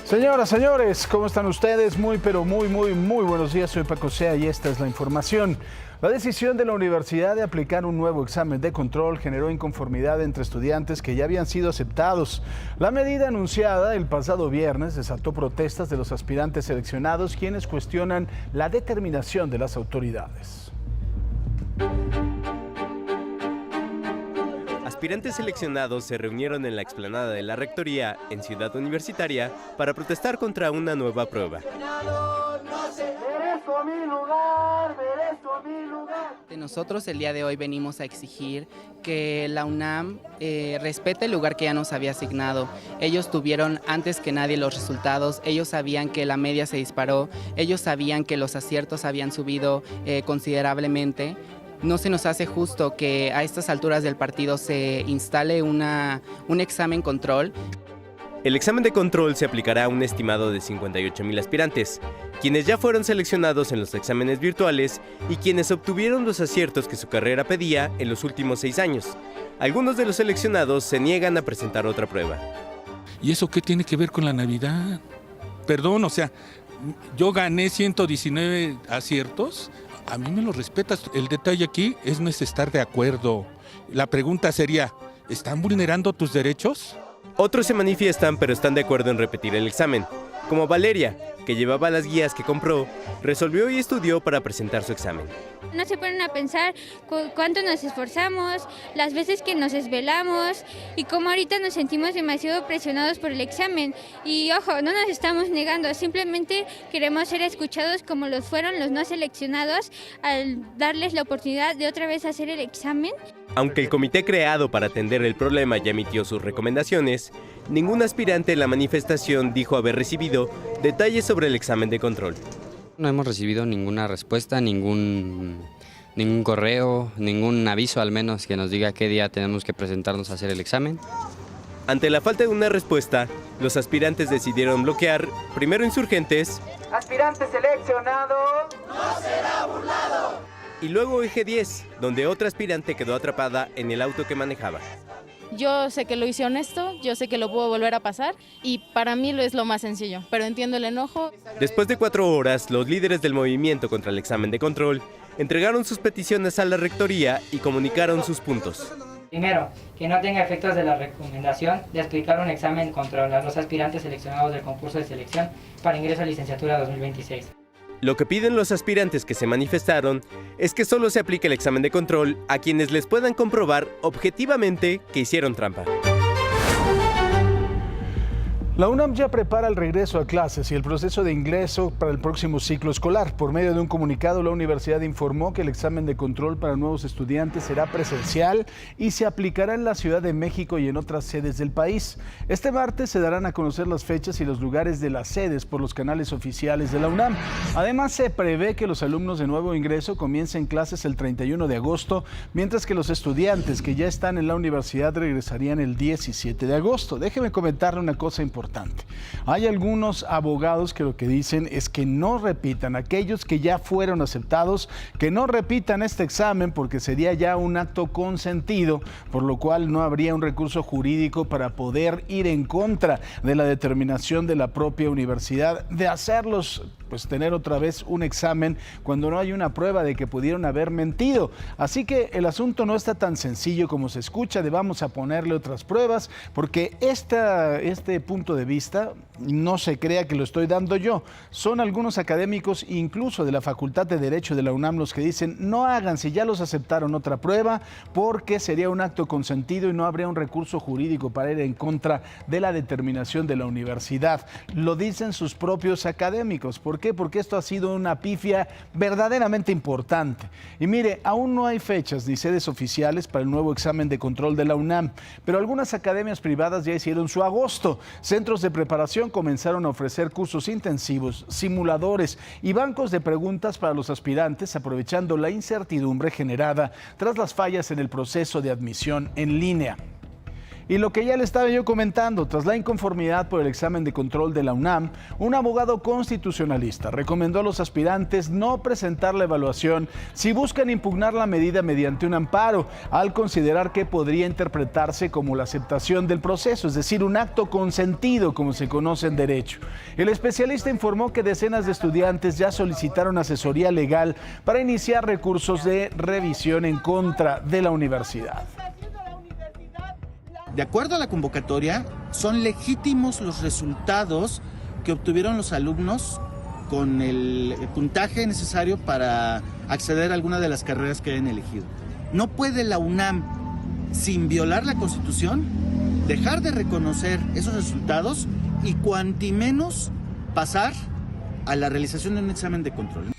Señoras, señores, ¿cómo están ustedes? Muy buenos días. Soy Paco Sea y esta es la información. La decisión de la universidad de aplicar un nuevo examen de control generó inconformidad entre estudiantes que ya habían sido aceptados. La medida anunciada el pasado viernes desató protestas de los aspirantes seleccionados, quienes cuestionan la determinación de las autoridades. Aspirantes seleccionados se reunieron en la explanada de la Rectoría, en Ciudad Universitaria, para protestar contra una nueva prueba. Nosotros el día de hoy venimos a exigir que la UNAM respete el lugar que ya nos había asignado. Ellos tuvieron antes que nadie los resultados, ellos sabían que la media se disparó, ellos sabían que los aciertos habían subido considerablemente. No se nos hace justo que a estas alturas del partido se instale un examen control. El examen de control se aplicará a un estimado de 58,000 aspirantes, quienes ya fueron seleccionados en los exámenes virtuales y quienes obtuvieron los aciertos que su carrera pedía en los últimos 6 años. Algunos de los seleccionados se niegan a presentar otra prueba. ¿Y eso qué tiene que ver con la Navidad? Perdón, yo gané 119 aciertos. A mí me lo respetas. El detalle aquí no es estar de acuerdo. La pregunta sería, ¿están vulnerando tus derechos? Otros se manifiestan, pero están de acuerdo en repetir el examen, como Valeria, que llevaba las guías que compró, resolvió y estudió para presentar su examen. No se ponen a pensar cuánto nos esforzamos, las veces que nos desvelamos y cómo ahorita nos sentimos demasiado presionados por el examen. Y ojo, no nos estamos negando, simplemente queremos ser escuchados como los fueron los no seleccionados al darles la oportunidad de otra vez hacer el examen. Aunque el comité creado para atender el problema ya emitió sus recomendaciones, ningún aspirante en la manifestación dijo haber recibido detalles sobre el examen de control. No hemos recibido ninguna respuesta, ningún correo, ningún aviso al menos que nos diga qué día tenemos que presentarnos a hacer el examen. Ante la falta de una respuesta, los aspirantes decidieron bloquear primero Insurgentes, aspirante seleccionado no será burlado, y luego Eje 10, donde otra aspirante quedó atrapada en el auto que manejaba. Yo sé que lo hice honesto, yo sé que lo puedo volver a pasar y para mí es lo más sencillo, pero entiendo el enojo. Después de 4 horas, los líderes del movimiento contra el examen de control entregaron sus peticiones a la Rectoría y comunicaron sus puntos. Primero, que no tenga efectos de la recomendación de aplicar un examen contra los aspirantes seleccionados del concurso de selección para ingreso a licenciatura 2026. Lo que piden los aspirantes que se manifestaron es que solo se aplique el examen de control a quienes les puedan comprobar objetivamente que hicieron trampa. La UNAM ya prepara el regreso a clases y el proceso de ingreso para el próximo ciclo escolar. Por medio de un comunicado, la universidad informó que el examen de control para nuevos estudiantes será presencial y se aplicará en la Ciudad de México y en otras sedes del país. Este martes se darán a conocer las fechas y los lugares de las sedes por los canales oficiales de la UNAM. Además, se prevé que los alumnos de nuevo ingreso comiencen clases el 31 de agosto, mientras que los estudiantes que ya están en la universidad regresarían el 17 de agosto. Déjeme comentarle una cosa importante. Hay algunos abogados que lo que dicen es que no repitan, aquellos que ya fueron aceptados, que no repitan este examen porque sería ya un acto consentido, por lo cual no habría un recurso jurídico para poder ir en contra de la determinación de la propia universidad de hacerlos tener otra vez un examen cuando no hay una prueba de que pudieron haber mentido. Así que el asunto no está tan sencillo como se escucha de vamos a ponerle otras pruebas, porque este punto de vista no se crea que lo estoy dando yo. Son algunos académicos, incluso de la Facultad de Derecho de la UNAM, los que dicen no hagan si ya los aceptaron otra prueba, porque sería un acto consentido y no habría un recurso jurídico para ir en contra de la determinación de la universidad. Lo dicen sus propios académicos. ¿Por qué? Porque esto ha sido una pifia verdaderamente importante. Y mire, aún no hay fechas ni sedes oficiales para el nuevo examen de control de la UNAM, pero algunas academias privadas ya hicieron su agosto. Centros de preparación comenzaron a ofrecer cursos intensivos, simuladores y bancos de preguntas para los aspirantes, aprovechando la incertidumbre generada tras las fallas en el proceso de admisión en línea. Y lo que ya le estaba yo comentando, tras la inconformidad por el examen de control de la UNAM, un abogado constitucionalista recomendó a los aspirantes no presentar la evaluación si buscan impugnar la medida mediante un amparo, al considerar que podría interpretarse como la aceptación del proceso, es decir, un acto consentido, como se conoce en derecho. El especialista informó que decenas de estudiantes ya solicitaron asesoría legal para iniciar recursos de revisión en contra de la universidad. De acuerdo a la convocatoria, son legítimos los resultados que obtuvieron los alumnos con el puntaje necesario para acceder a alguna de las carreras que hayan elegido. No puede la UNAM, sin violar la Constitución, dejar de reconocer esos resultados y cuanti menos pasar a la realización de un examen de control.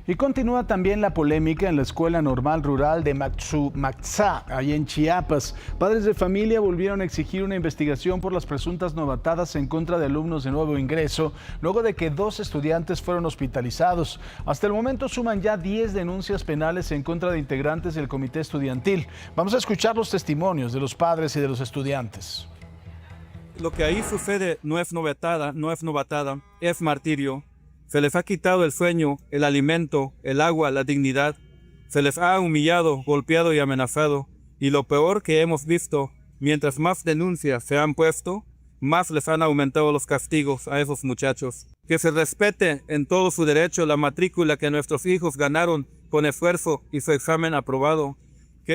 Y continúa también la polémica en la Escuela Normal Rural de Maxá, ahí en Chiapas. Padres de familia volvieron a exigir una investigación por las presuntas novatadas en contra de alumnos de nuevo ingreso, luego de que 2 estudiantes fueron hospitalizados. Hasta el momento suman ya 10 denuncias penales en contra de integrantes del comité estudiantil. Vamos a escuchar los testimonios de los padres y de los estudiantes. Lo que ahí sucede no es novatada, es martirio. Se les ha quitado el sueño, el alimento, el agua, la dignidad. Se les ha humillado, golpeado y amenazado. Y lo peor que hemos visto, mientras más denuncias se han puesto, más les han aumentado los castigos a esos muchachos. Que se respete en todo su derecho la matrícula que nuestros hijos ganaron con esfuerzo y su examen aprobado.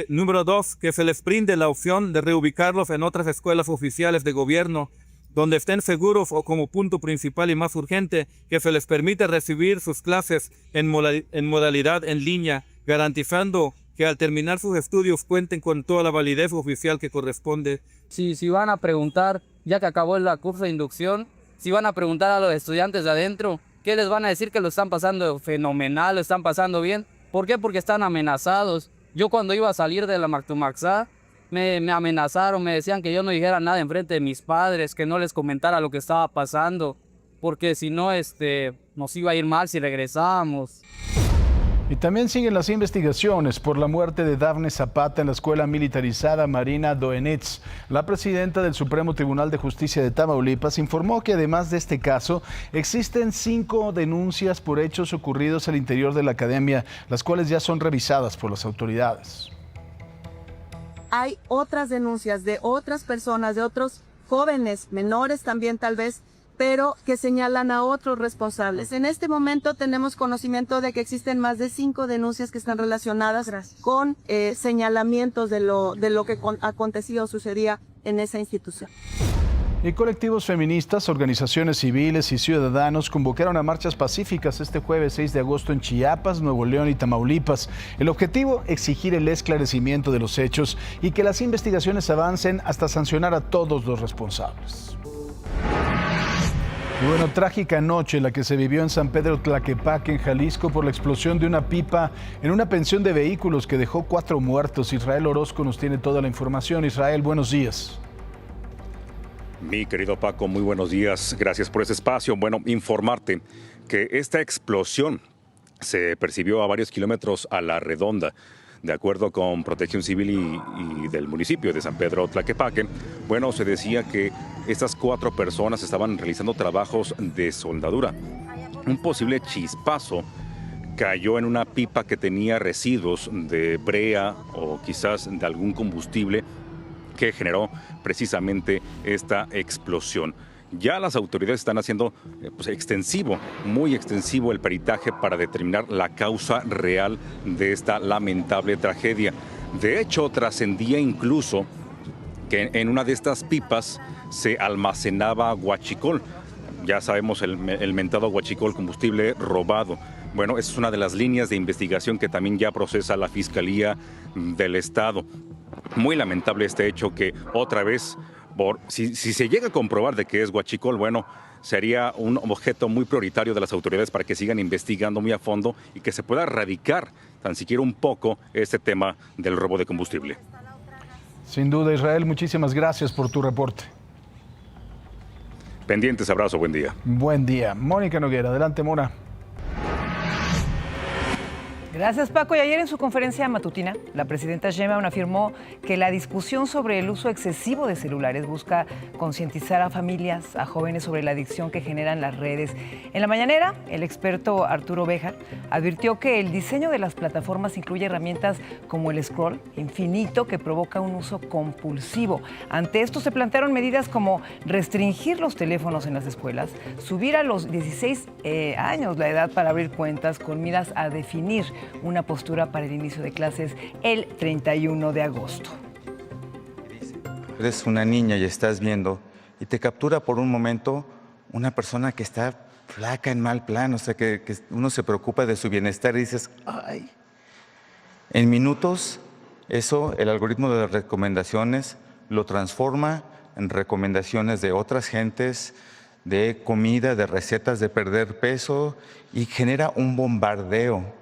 Número 2, que se les brinde la opción de reubicarlos en otras escuelas oficiales de gobierno, donde estén seguros, o como punto principal y más urgente, que se les permite recibir sus clases en modalidad en línea, garantizando que al terminar sus estudios cuenten con toda la validez oficial que corresponde. Si van a preguntar, ya que acabó el curso de inducción, si van a preguntar a los estudiantes de adentro, ¿qué les van a decir? Que lo están pasando fenomenal, lo están pasando bien. ¿Por qué? Porque están amenazados. Yo cuando iba a salir de la Maxá, me amenazaron, me decían que yo no dijera nada enfrente de mis padres, que no les comentara lo que estaba pasando, porque si no, nos iba a ir mal si regresábamos. Y también siguen las investigaciones por la muerte de Dafne Zapata en la escuela militarizada Marina Doenitz. La presidenta del Supremo Tribunal de Justicia de Tamaulipas informó que además de este caso, existen 5 denuncias por hechos ocurridos al interior de la academia, las cuales ya son revisadas por las autoridades. Hay otras denuncias de otras personas, de otros jóvenes, menores también tal vez, pero que señalan a otros responsables. En este momento tenemos conocimiento de que existen más de 5 denuncias que están relacionadas con señalamientos de lo que acontecía o sucedía en esa institución. Y colectivos feministas, organizaciones civiles y ciudadanos convocaron a marchas pacíficas este jueves 6 de agosto en Chiapas, Nuevo León y Tamaulipas. El objetivo, exigir el esclarecimiento de los hechos y que las investigaciones avancen hasta sancionar a todos los responsables. Y bueno, trágica noche la que se vivió en San Pedro Tlaquepaque, en Jalisco, por la explosión de una pipa en una pensión de vehículos que dejó 4 muertos. Israel Orozco nos tiene toda la información. Israel, buenos días. Mi querido Paco, muy buenos días. Gracias por ese espacio. Bueno, informarte que esta explosión se percibió a varios kilómetros a la redonda. De acuerdo con Protección Civil y del municipio de San Pedro Tlaquepaque, bueno, se decía que estas 4 personas estaban realizando trabajos de soldadura. Un posible chispazo cayó en una pipa que tenía residuos de brea o quizás de algún combustible que generó precisamente esta explosión. Ya las autoridades están haciendo muy extensivo el peritaje para determinar la causa real de esta lamentable tragedia. De hecho, trascendía incluso que en una de estas pipas se almacenaba huachicol. Ya sabemos el mentado huachicol, combustible robado. Bueno, esa es una de las líneas de investigación que también ya procesa la Fiscalía del Estado. Muy lamentable este hecho que otra vez, si se llega a comprobar de que es huachicol, bueno, sería un objeto muy prioritario de las autoridades para que sigan investigando muy a fondo y que se pueda erradicar tan siquiera un poco este tema del robo de combustible. Sin duda, Israel, muchísimas gracias por tu reporte. Pendientes, abrazo, buen día. Buen día. Mónica Noguera, adelante, Mora. Gracias, Paco. Y ayer en su conferencia matutina, la presidenta Sheinbaum afirmó que la discusión sobre el uso excesivo de celulares busca concientizar a familias, a jóvenes sobre la adicción que generan las redes. En la mañanera, el experto Arturo Béjar advirtió que el diseño de las plataformas incluye herramientas como el scroll infinito que provoca un uso compulsivo. Ante esto se plantearon medidas como restringir los teléfonos en las escuelas, subir a los 16 años la edad para abrir cuentas con miras a definir una postura para el inicio de clases el 31 de agosto. Eres una niña y estás viendo y te captura por un momento una persona que está flaca en mal plan, o sea, que uno se preocupa de su bienestar y dices, ay. En minutos, eso, el algoritmo de las recomendaciones lo transforma en recomendaciones de otras gentes, de comida, de recetas de perder peso y genera un bombardeo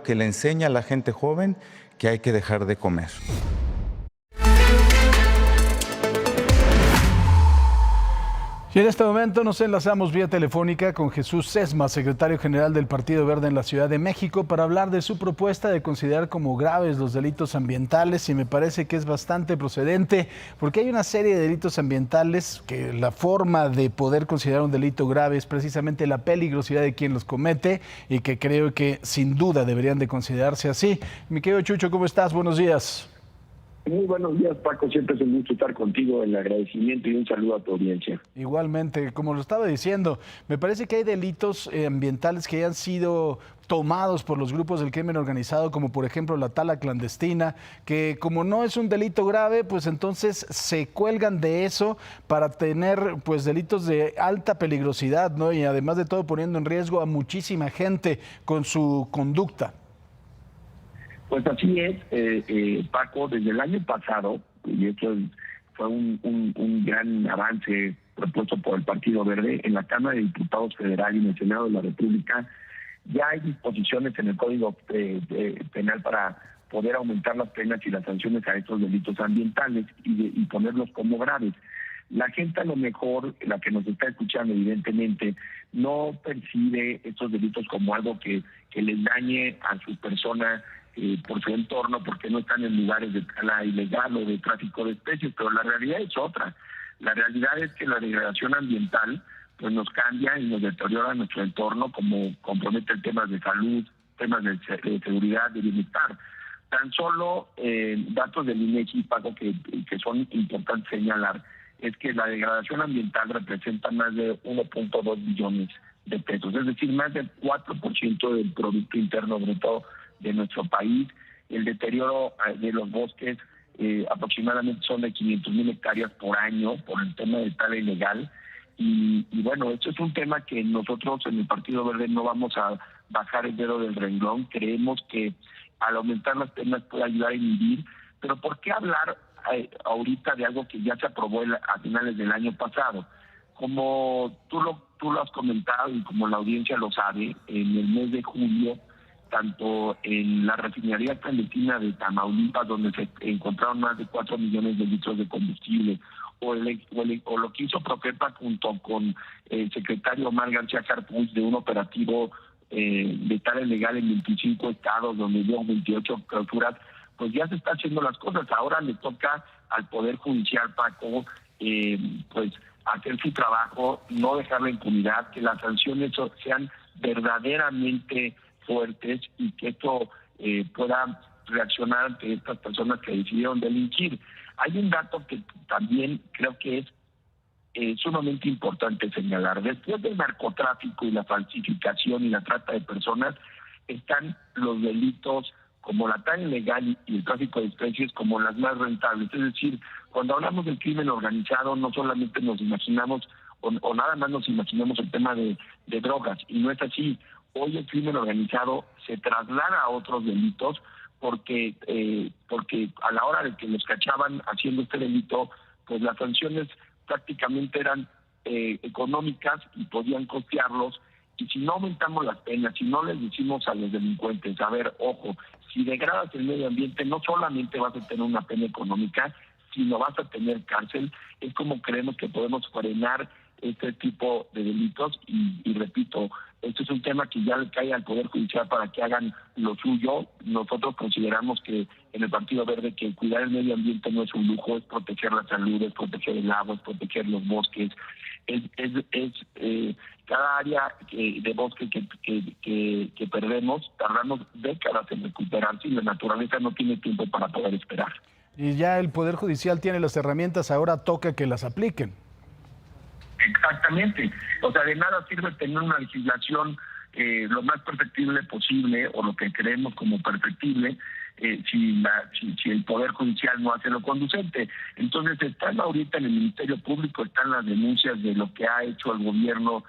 que le enseña a la gente joven que hay que dejar de comer. Y en este momento nos enlazamos vía telefónica con Jesús Sesma, secretario general del Partido Verde en la Ciudad de México, para hablar de su propuesta de considerar como graves los delitos ambientales, y me parece que es bastante procedente, porque hay una serie de delitos ambientales que la forma de poder considerar un delito grave es precisamente la peligrosidad de quien los comete, y que creo que sin duda deberían de considerarse así. Mi querido Chucho, ¿cómo estás? Buenos días. Muy buenos días, Paco. Siempre es un gusto estar contigo. El agradecimiento y un saludo a tu audiencia. Igualmente, como lo estaba diciendo, me parece que hay delitos ambientales que han sido tomados por los grupos del crimen organizado, como por ejemplo la tala clandestina, que como no es un delito grave, pues entonces se cuelgan de eso para tener pues delitos de alta peligrosidad, ¿no? Y además de todo poniendo en riesgo a muchísima gente con su conducta. Pues así es, Paco, desde el año pasado, y esto fue un gran avance propuesto por el Partido Verde, en la Cámara de Diputados Federal y en el Senado de la República, ya hay disposiciones en el Código Penal para poder aumentar las penas y las sanciones a estos delitos ambientales y ponerlos como graves. La gente a lo mejor, la que nos está escuchando evidentemente, no percibe estos delitos como algo que les dañe a su persona por su entorno, porque no están en lugares de tala ilegal o de tráfico de especies, pero la realidad es otra. La realidad es que la degradación ambiental pues nos cambia y nos deteriora nuestro entorno, como compromete temas de salud, temas de seguridad, de bienestar. Tan solo datos del INEGI, Paco, que son importantes señalar, es que la degradación ambiental representa más de 1.2 billones de pesos, es decir, más del 4% del Producto Interno Bruto de nuestro país. El deterioro de los bosques aproximadamente son de 500,000 hectáreas por año por el tema de tala ilegal. Y bueno, esto es un tema que nosotros en el Partido Verde no vamos a bajar el dedo del renglón. Creemos que al aumentar las penas puede ayudar a inhibir, pero ¿por qué hablar ahorita de algo que ya se aprobó a finales del año pasado? Como tú lo has comentado y como la audiencia lo sabe, en el mes de julio, tanto en la refinería clandestina de Tamaulipas, donde se encontraron más de 4 millones de litros de combustible, o lo que hizo Profepa junto con el secretario Omar García Harfuch de un operativo de tala ilegal en 25 estados, donde dio 28 clausuras, pues ya se está haciendo las cosas. Ahora le toca al Poder Judicial, Paco, pues hacer su trabajo, no dejar la impunidad, que las sanciones sean verdaderamente fuertes y que esto pueda reaccionar ante estas personas que decidieron delinquir. Hay un dato que también creo que es sumamente importante señalar. Después del narcotráfico y la falsificación y la trata de personas, están los delitos como la tala ilegal y el tráfico de especies como las más rentables. Es decir, cuando hablamos del crimen organizado, no solamente nos imaginamos o nada más nos imaginamos el tema de drogas, y no es así. Hoy el crimen organizado se traslada a otros delitos porque a la hora de que los cachaban haciendo este delito, pues las sanciones prácticamente eran económicas y podían costearlos. Y si no aumentamos las penas, si no les decimos a los delincuentes, a ver, ojo, si degradas el medio ambiente, no solamente vas a tener una pena económica, sino vas a tener cárcel, es como creemos que podemos frenar este tipo de delitos y repito, Esto es un tema que ya le cae al Poder Judicial para que hagan lo suyo. Nosotros consideramos que en el Partido Verde que cuidar el medio ambiente no es un lujo, es proteger la salud, es proteger el agua, es proteger los bosques. Cada área de bosque que perdemos, tardamos décadas en recuperarse y la naturaleza no tiene tiempo para poder esperar. Y ya el Poder Judicial tiene las herramientas, ahora toca que las apliquen. Exactamente. O sea, de nada sirve tener una legislación lo más perfectible posible o lo que creemos como perfectible si el Poder Judicial no hace lo conducente. Entonces están ahorita en el Ministerio Público, están las denuncias de lo que ha hecho el gobierno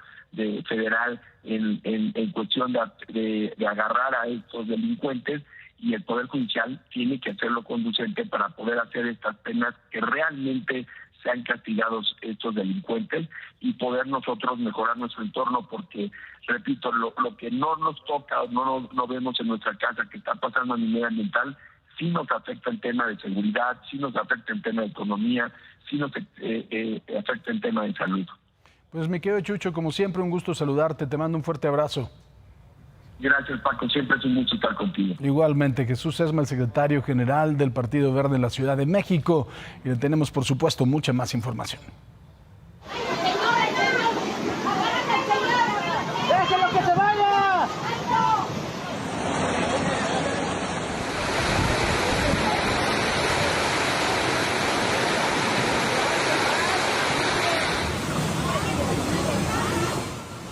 federal en cuestión de agarrar a estos delincuentes, y el Poder Judicial tiene que hacerlo conducente para poder hacer estas penas que realmente sean castigados estos delincuentes y poder nosotros mejorar nuestro entorno, porque, repito, lo que no nos toca o no vemos en nuestra casa que está pasando a nivel ambiental, sí nos afecta en tema de seguridad, sí nos afecta en tema de economía, sí nos afecta en tema de salud. Pues mi querido Chucho, como siempre, un gusto saludarte, te mando un fuerte abrazo. Gracias, Paco, siempre es un gusto estar contigo. Igualmente, Jesús Esma, el secretario general del Partido Verde en la Ciudad de México, y le tenemos, por supuesto, mucha más información. ¡Déjelo que se vaya!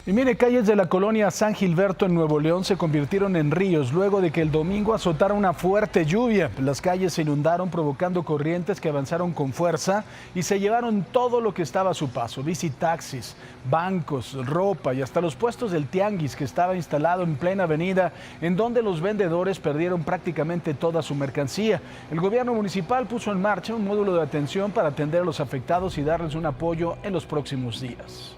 Y mire, calles de la colonia San Gilberto en Nuevo León se convirtieron en ríos luego de que el domingo azotara una fuerte lluvia. Las calles se inundaron provocando corrientes que avanzaron con fuerza y se llevaron todo lo que estaba a su paso: bicitaxis, bancos, ropa y hasta los puestos del tianguis que estaba instalado en plena avenida, en donde los vendedores perdieron prácticamente toda su mercancía. El gobierno municipal puso en marcha un módulo de atención para atender a los afectados y darles un apoyo en los próximos días.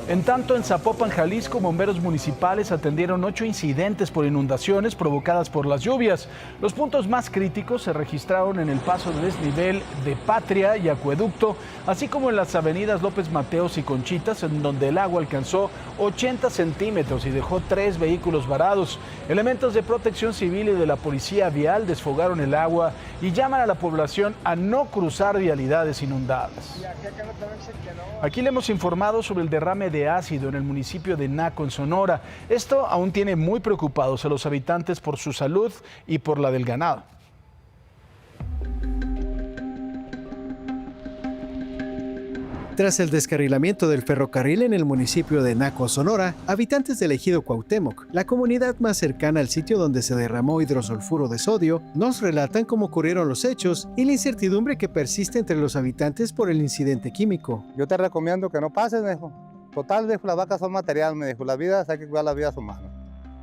En tanto, en Zapopan, Jalisco, bomberos municipales atendieron 8 incidentes por inundaciones provocadas por las lluvias. Los puntos más críticos se registraron en el paso de desnivel de Patria y Acueducto, así como en las avenidas López Mateos y Conchitas, en donde el agua alcanzó 80 centímetros y dejó 3 vehículos varados. Elementos de Protección Civil y de la Policía Vial desfogaron el agua y llaman a la población a no cruzar vialidades inundadas. Aquí le hemos informado sobre el derrame de ácido en el municipio de Naco, en Sonora. Esto aún tiene muy preocupados a los habitantes por su salud y por la del ganado. Tras el descarrilamiento del ferrocarril en el municipio de Naco, Sonora, habitantes del ejido Cuauhtémoc, la comunidad más cercana al sitio donde se derramó hidrosulfuro de sodio, nos relatan cómo ocurrieron los hechos y la incertidumbre que persiste entre los habitantes por el incidente químico. Yo te recomiendo que no pases, me dijo. Total, dijo, las vacas son material, me dijo, las vidas hay que cuidar las vidas humanas.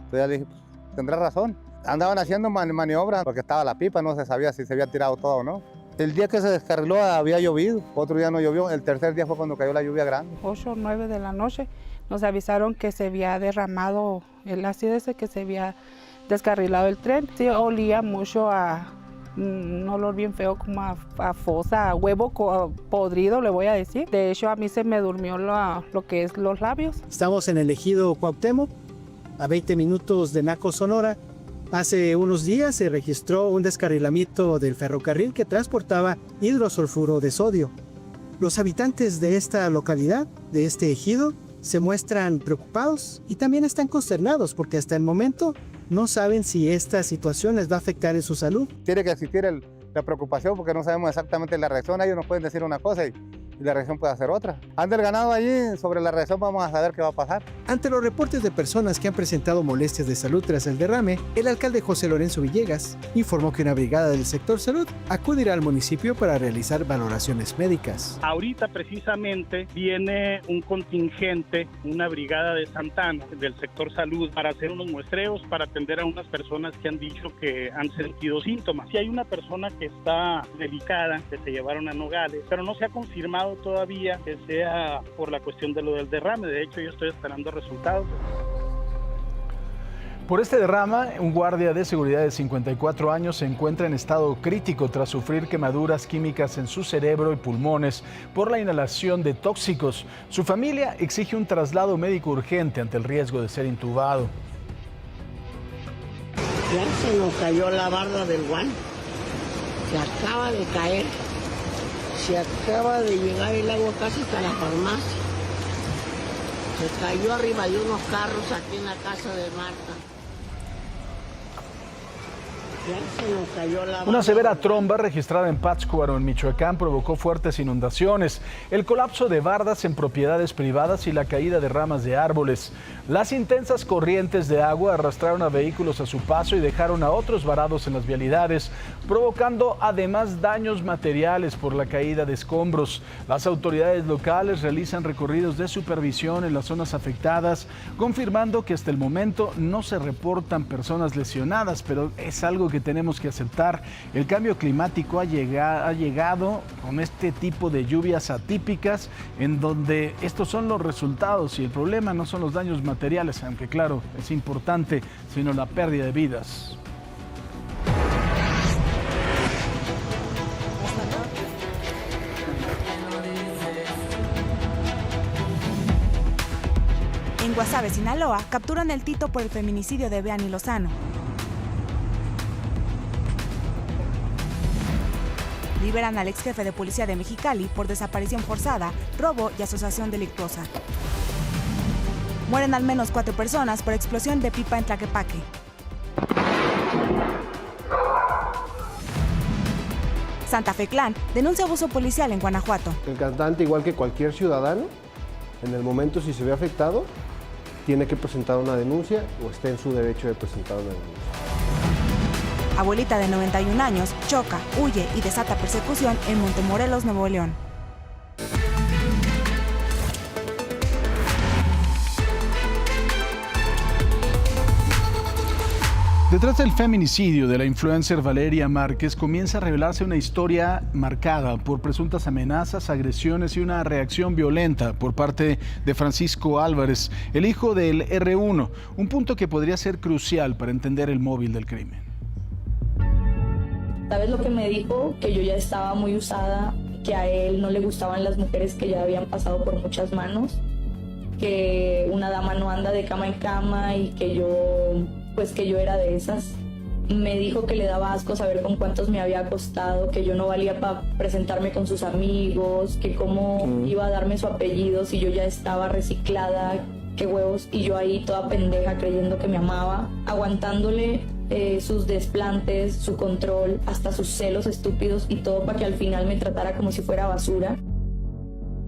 Entonces ya le dije, pues, tendrá razón. Andaban haciendo maniobras porque estaba la pipa, no se sabía si se había tirado todo o no. El día que se descarriló había llovido, otro día no llovió, el tercer día fue cuando cayó la lluvia grande. 8 o 9 de la noche nos avisaron que se había derramado el ácido ese, que se había descarrilado el tren. Sí, olía mucho a un olor bien feo, como a fosa, a huevo podrido, le voy a decir. De hecho, a mí se me durmió lo que es los labios. Estamos en el ejido Cuauhtémoc, a 20 minutos de Naco, Sonora. Hace unos días se registró un descarrilamiento del ferrocarril que transportaba hidrosulfuro de sodio. Los habitantes de esta localidad, de este ejido, se muestran preocupados y también están consternados porque hasta el momento no saben si esta situación les va a afectar en su salud. Tiene que existir la preocupación porque no sabemos exactamente la reacción. Ellos nos pueden decir una cosa y la reacción puede hacer otra. Anda el ganado allí, sobre la reacción vamos a saber qué va a pasar. Ante los reportes de personas que han presentado molestias de salud tras el derrame, el alcalde José Lorenzo Villegas informó que una brigada del sector salud acudirá al municipio para realizar valoraciones médicas. Ahorita precisamente viene un contingente, una brigada de Santana del sector salud para hacer unos muestreos, para atender a unas personas que han dicho que han sentido síntomas. Si hay una persona que está delicada, que se llevaron a Nogales, pero no se ha confirmado todavía que sea por la cuestión de lo del derrame. De hecho, yo estoy esperando resultados. Por este derrama, un guardia de seguridad de 54 años se encuentra en estado crítico tras sufrir quemaduras químicas en su cerebro y pulmones por la inhalación de tóxicos. Su familia exige un traslado médico urgente ante el riesgo de ser intubado. Ya se nos cayó la barda del guan. Se acaba de caer. Se acaba de llegar el agua casi hasta la farmacia. Se cayó arriba de unos carros aquí en la casa de Marta. Una severa tromba registrada en Pátzcuaro, en Michoacán, provocó fuertes inundaciones, el colapso de bardas en propiedades privadas y la caída de ramas de árboles. Las intensas corrientes de agua arrastraron a vehículos a su paso y dejaron a otros varados en las vialidades, provocando además daños materiales por la caída de escombros. Las autoridades locales realizan recorridos de supervisión en las zonas afectadas, confirmando que hasta el momento no se reportan personas lesionadas, pero es algo que tenemos que aceptar. El cambio climático ha llegado con este tipo de lluvias atípicas en donde estos son los resultados y el problema no son los daños materiales, aunque claro, es importante, sino la pérdida de vidas. En Guasave, Sinaloa, capturan el Tito por el feminicidio de Beani Lozano. Liberan al ex jefe de policía de Mexicali por desaparición forzada, robo y asociación delictuosa. Mueren al menos 4 personas por explosión de pipa en Tlaquepaque. Santa Fe Clan denuncia abuso policial en Guanajuato. El cantante, igual que cualquier ciudadano, en el momento si se ve afectado, tiene que presentar una denuncia o está en su derecho de presentar una denuncia. Abuelita de 91 años choca, huye y desata persecución en Montemorelos, Nuevo León. Detrás del feminicidio de la influencer Valeria Márquez comienza a revelarse una historia marcada por presuntas amenazas, agresiones y una reacción violenta por parte de Francisco Álvarez, el hijo del R1, un punto que podría ser crucial para entender el móvil del crimen. ¿Sabes lo que me dijo? Que yo ya estaba muy usada, que a él no le gustaban las mujeres que ya habían pasado por muchas manos, que una dama no anda de cama en cama y que yo era de esas. Me dijo que le daba asco saber con cuántos me había acostado, que yo no valía para presentarme con sus amigos, que cómo iba a darme su apellido si yo ya estaba reciclada, qué huevos, y yo ahí toda pendeja creyendo que me amaba, aguantándole sus desplantes, su control, hasta sus celos estúpidos y todo para que al final me tratara como si fuera basura.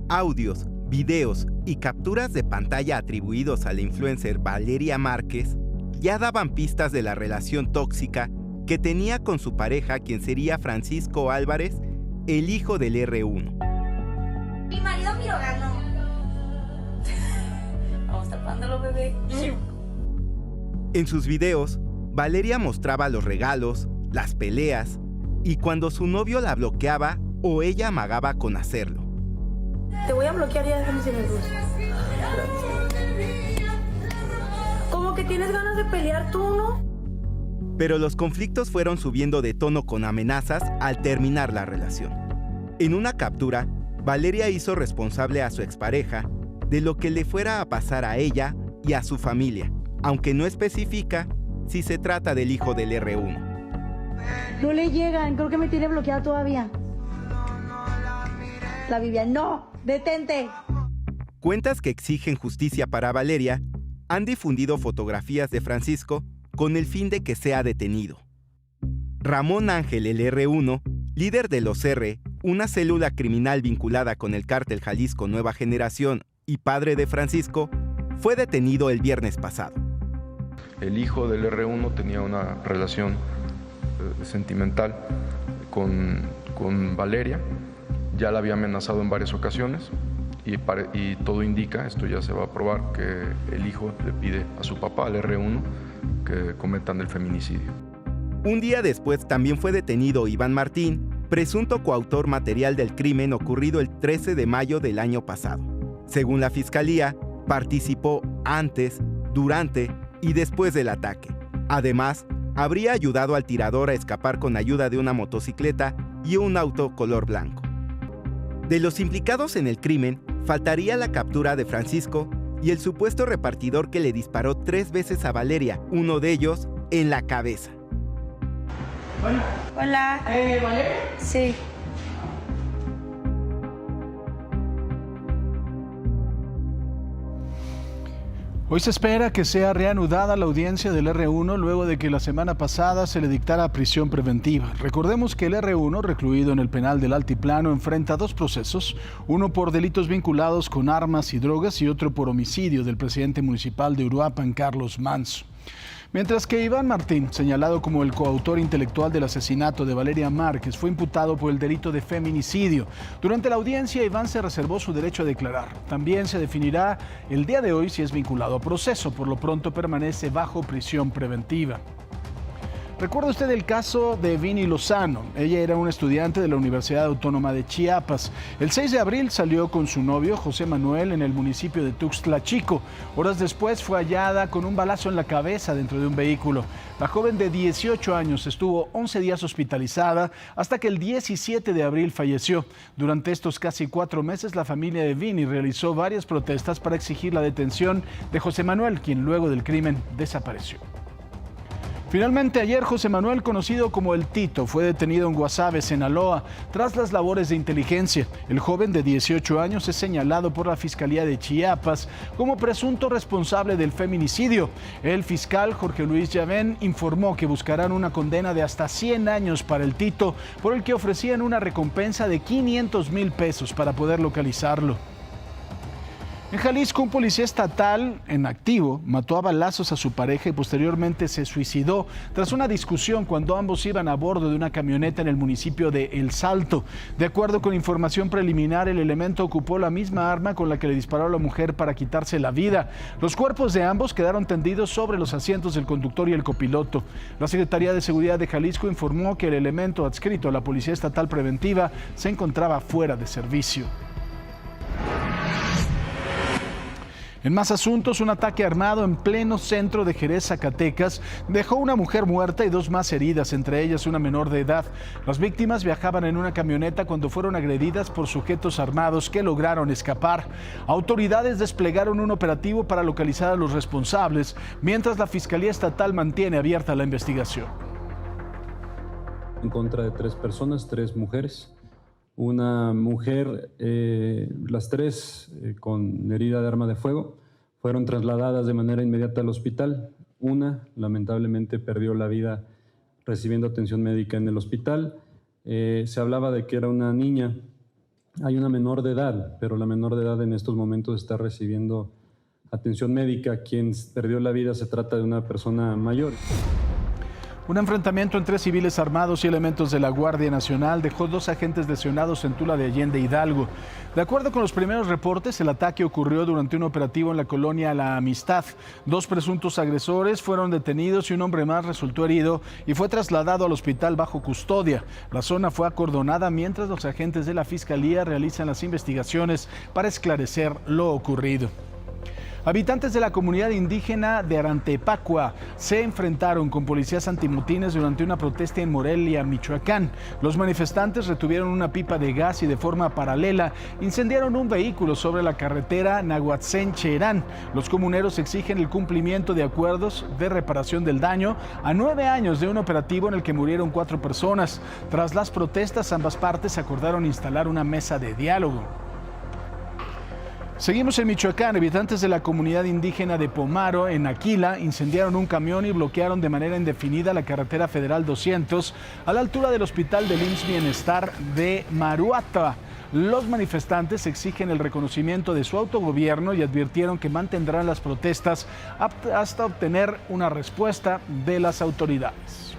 Audios, videos y capturas de pantalla atribuidos a la influencer Valeria Márquez ya daban pistas de la relación tóxica que tenía con su pareja, quien sería Francisco Álvarez, el hijo del R1. Mi marido me lo ganó. Vamos tapándolo, bebé. En sus videos, Valeria mostraba los regalos, las peleas y cuando su novio la bloqueaba o ella amagaba con hacerlo. Te voy a bloquear, ya déjame sin el luz. ¿Cómo que tienes ganas de pelear tú, no? Pero los conflictos fueron subiendo de tono con amenazas al terminar la relación. En una captura, Valeria hizo responsable a su expareja de lo que le fuera a pasar a ella y a su familia, aunque no especifica si se trata del hijo del R1. No le llegan, creo que me tiene bloqueada todavía. La Vivian, no, detente. Cuentas que exigen justicia para Valeria han difundido fotografías de Francisco con el fin de que sea detenido. Ramón Ángel, el R1, líder de los R, una célula criminal vinculada con el cártel Jalisco Nueva Generación y padre de Francisco, fue detenido el viernes pasado. El hijo del R1 tenía una relación sentimental con Valeria, ya la había amenazado en varias ocasiones y todo indica, esto ya se va a probar, que el hijo le pide a su papá, al R1, que cometan el feminicidio. Un día después también fue detenido Iván Martín, presunto coautor material del crimen ocurrido el 13 de mayo del año pasado. Según la Fiscalía, participó antes, durante y después del ataque. Además, habría ayudado al tirador a escapar con ayuda de una motocicleta y un auto color blanco. De los implicados en el crimen, faltaría la captura de Francisco y el supuesto repartidor que le disparó 3 veces a Valeria, uno de ellos en la cabeza. Hola. ¿Valeria? Sí. Hoy se espera que sea reanudada la audiencia del R1 luego de que la semana pasada se le dictara prisión preventiva. Recordemos que el R1, recluido en el penal del Altiplano, enfrenta 2 procesos, uno por delitos vinculados con armas y drogas y otro por homicidio del presidente municipal de Uruapan, Carlos Manso. Mientras que Iván Martín, señalado como el coautor intelectual del asesinato de Valeria Márquez, fue imputado por el delito de feminicidio. Durante la audiencia, Iván se reservó su derecho a declarar. También se definirá el día de hoy si es vinculado a proceso. Por lo pronto permanece bajo prisión preventiva. ¿Recuerda usted el caso de Vini Lozano? Ella era una estudiante de la Universidad Autónoma de Chiapas. El 6 de abril salió con su novio, José Manuel, en el municipio de Tuxtla Chico. Horas después fue hallada con un balazo en la cabeza dentro de un vehículo. La joven de 18 años estuvo 11 días hospitalizada hasta que el 17 de abril falleció. Durante estos casi 4 meses, la familia de Vini realizó varias protestas para exigir la detención de José Manuel, quien luego del crimen desapareció. Finalmente, ayer José Manuel, conocido como El Tito, fue detenido en Guasave, Sinaloa, tras las labores de inteligencia. El joven de 18 años es señalado por la Fiscalía de Chiapas como presunto responsable del feminicidio. El fiscal Jorge Luis Llavén informó que buscarán una condena de hasta 100 años para El Tito, por el que ofrecían una recompensa de 500,000 pesos para poder localizarlo. En Jalisco, un policía estatal en activo mató a balazos a su pareja y posteriormente se suicidó tras una discusión cuando ambos iban a bordo de una camioneta en el municipio de El Salto. De acuerdo con información preliminar, el elemento ocupó la misma arma con la que le disparó a la mujer para quitarse la vida. Los cuerpos de ambos quedaron tendidos sobre los asientos del conductor y el copiloto. La Secretaría de Seguridad de Jalisco informó que el elemento adscrito a la Policía Estatal Preventiva se encontraba fuera de servicio. En más asuntos, un ataque armado en pleno centro de Jerez, Zacatecas, dejó una mujer muerta y 2 más heridas, entre ellas una menor de edad. Las víctimas viajaban en una camioneta cuando fueron agredidas por sujetos armados que lograron escapar. Autoridades desplegaron un operativo para localizar a los responsables, mientras la Fiscalía Estatal mantiene abierta la investigación. En contra de 3 personas, 3 mujeres. Una mujer, las 3 con herida de arma de fuego, fueron trasladadas de manera inmediata al hospital. Una, lamentablemente, perdió la vida recibiendo atención médica en el hospital. Se hablaba de que era una niña. Hay una menor de edad, pero la menor de edad en estos momentos está recibiendo atención médica. Quien perdió la vida se trata de una persona mayor. Un enfrentamiento entre civiles armados y elementos de la Guardia Nacional dejó 2 agentes lesionados en Tula de Allende, Hidalgo. De acuerdo con los primeros reportes, el ataque ocurrió durante un operativo en la colonia La Amistad. 2 presuntos agresores fueron detenidos y un hombre más resultó herido y fue trasladado al hospital bajo custodia. La zona fue acordonada mientras los agentes de la Fiscalía realizan las investigaciones para esclarecer lo ocurrido. Habitantes de la comunidad indígena de Arantepacua se enfrentaron con policías antimotines durante una protesta en Morelia, Michoacán. Los manifestantes retuvieron una pipa de gas y de forma paralela incendiaron un vehículo sobre la carretera Nahuatzén-Cherán. Los comuneros exigen el cumplimiento de acuerdos de reparación del daño a 9 años de un operativo en el que murieron 4 personas. Tras las protestas, ambas partes acordaron instalar una mesa de diálogo. Seguimos en Michoacán. Habitantes de la comunidad indígena de Pomaro, en Aquila, incendiaron un camión y bloquearon de manera indefinida la carretera federal 200 a la altura del hospital del IMSS Bienestar de Maruata. Los manifestantes exigen el reconocimiento de su autogobierno y advirtieron que mantendrán las protestas hasta obtener una respuesta de las autoridades.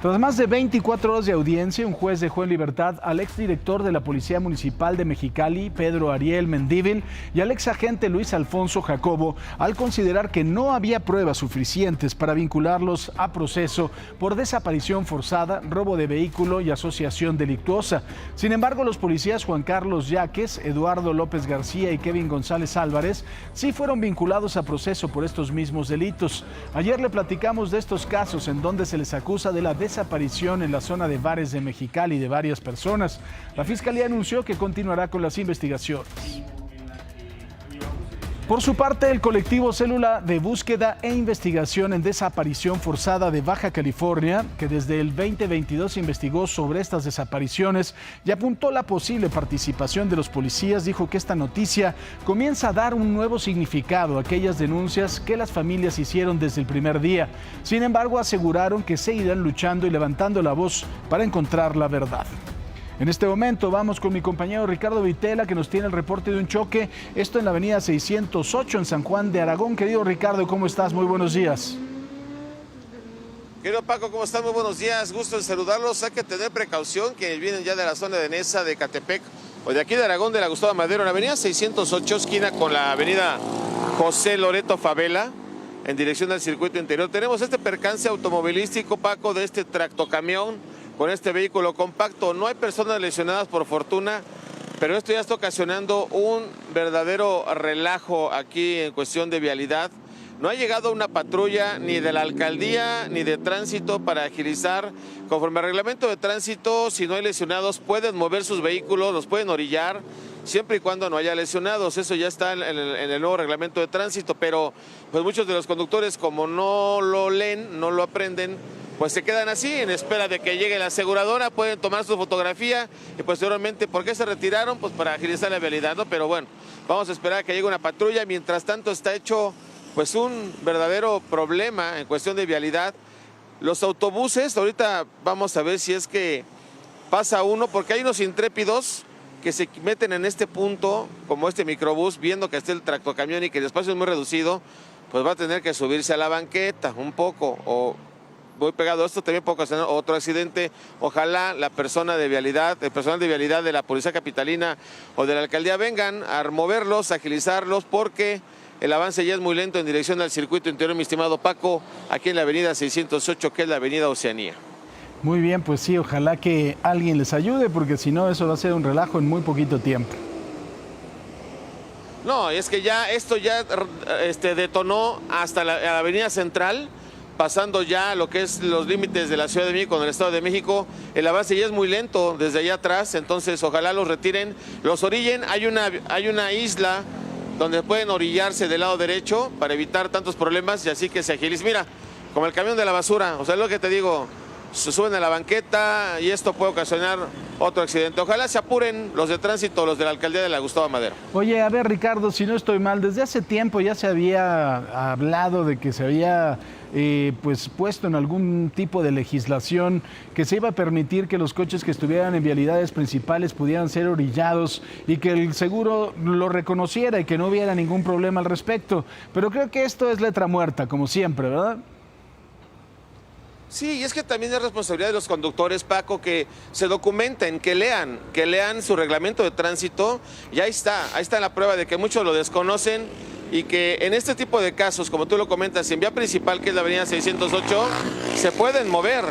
Tras más de 24 horas de audiencia, un juez dejó en libertad al exdirector de la Policía Municipal de Mexicali, Pedro Ariel Mendívil, y al exagente Luis Alfonso Jacobo, al considerar que no había pruebas suficientes para vincularlos a proceso por desaparición forzada, robo de vehículo y asociación delictuosa. Sin embargo, los policías Juan Carlos Yaques, Eduardo López García y Kevin González Álvarez sí fueron vinculados a proceso por estos mismos delitos. Ayer le platicamos de estos casos en donde se les acusa de la desaparición en la zona de bares de Mexicali de varias personas. La Fiscalía anunció que continuará con las investigaciones. Por su parte, el colectivo Célula de Búsqueda e Investigación en Desaparición Forzada de Baja California, que desde el 2022 investigó sobre estas desapariciones y apuntó la posible participación de los policías, dijo que esta noticia comienza a dar un nuevo significado a aquellas denuncias que las familias hicieron desde el primer día. Sin embargo, aseguraron que seguirán luchando y levantando la voz para encontrar la verdad. En este momento vamos con mi compañero Ricardo Vitela, que nos tiene el reporte de un choque, esto en la avenida 608 en San Juan de Aragón. Querido Ricardo, ¿cómo estás? Muy buenos días. Querido Paco, ¿cómo están? Muy buenos días, gusto en saludarlos. Hay que tener precaución quienes vienen ya de la zona de Nesa, de Catepec o de aquí de Aragón, de la Gustavo Madero, en la avenida 608, esquina con la avenida José Loreto Favela, en dirección al circuito interior. Tenemos este percance automovilístico, Paco, de este tractocamión con este vehículo compacto. No hay personas lesionadas por fortuna, pero esto ya está ocasionando un verdadero relajo aquí en cuestión de vialidad. No ha llegado una patrulla ni de la alcaldía ni de tránsito para agilizar. Conforme al reglamento de tránsito, si no hay lesionados, pueden mover sus vehículos, los pueden orillar, siempre y cuando no haya lesionados. Eso ya está en el nuevo reglamento de tránsito, pero pues muchos de los conductores, como no lo leen, no lo aprenden, pues se quedan así en espera de que llegue la aseguradora, pueden tomar su fotografía y posteriormente, ¿por qué se retiraron? Pues para agilizar la vialidad, ¿no? Pero bueno, vamos a esperar a que llegue una patrulla. Mientras tanto está hecho pues un verdadero problema en cuestión de vialidad. Los autobuses, ahorita vamos a ver si es que pasa uno, porque hay unos intrépidos que se meten en este punto, como este microbús, viendo que está el tractocamión y que el espacio es muy reducido, pues va a tener que subirse a la banqueta un poco, o muy pegado a esto también puede ocasionar otro accidente. Ojalá la persona de vialidad, el personal de vialidad de la Policía Capitalina o de la Alcaldía vengan a moverlos, a agilizarlos, porque el avance ya es muy lento en dirección al circuito interior, mi estimado Paco, aquí en la avenida 608, que es la avenida Oceanía. Muy bien, pues sí, ojalá que alguien les ayude, porque si no, eso va a ser un relajo en muy poquito tiempo. No, es que ya esto ya detonó hasta la avenida Central, pasando ya lo que es los límites de la Ciudad de México con el Estado de México. El avance ya es muy lento desde allá atrás, entonces ojalá los retiren, los orillen. Hay una isla donde pueden orillarse del lado derecho para evitar tantos problemas y así que se agilice. Mira, como el camión de la basura, o sea, es lo que te digo, se suben a la banqueta y esto puede ocasionar otro accidente. Ojalá se apuren los de tránsito, los de la alcaldía de la Gustavo Madero. Oye, a ver, Ricardo, si no estoy mal, desde hace tiempo ya se había hablado de que se había pues puesto en algún tipo de legislación que se iba a permitir que los coches que estuvieran en vialidades principales pudieran ser orillados y que el seguro lo reconociera y que no hubiera ningún problema al respecto. Pero creo que esto es letra muerta, como siempre, ¿verdad? Sí, y es que también es responsabilidad de los conductores, Paco, que se documenten, que lean su reglamento de tránsito. Y ahí está la prueba de que muchos lo desconocen y que en este tipo de casos, como tú lo comentas, en vía principal, que es la avenida 608, se pueden mover.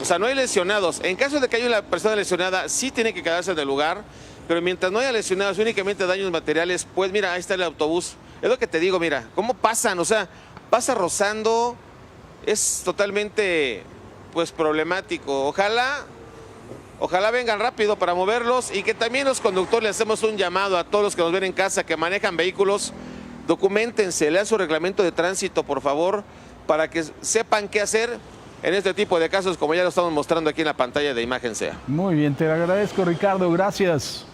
O sea, no hay lesionados. En caso de que haya una persona lesionada, sí tiene que quedarse en el lugar, pero mientras no haya lesionados, únicamente daños materiales, pues mira, ahí está el autobús. Es lo que te digo, mira, cómo pasan, o sea, pasa rozando. Es totalmente, pues, problemático. Ojalá vengan rápido para moverlos y que también los conductores le hacemos un llamado a todos los que nos ven en casa, que manejan vehículos, documentense, lean su reglamento de tránsito, por favor, para que sepan qué hacer en este tipo de casos, como ya lo estamos mostrando aquí en la pantalla de Imagen SEA. Muy bien, te agradezco, Ricardo, gracias.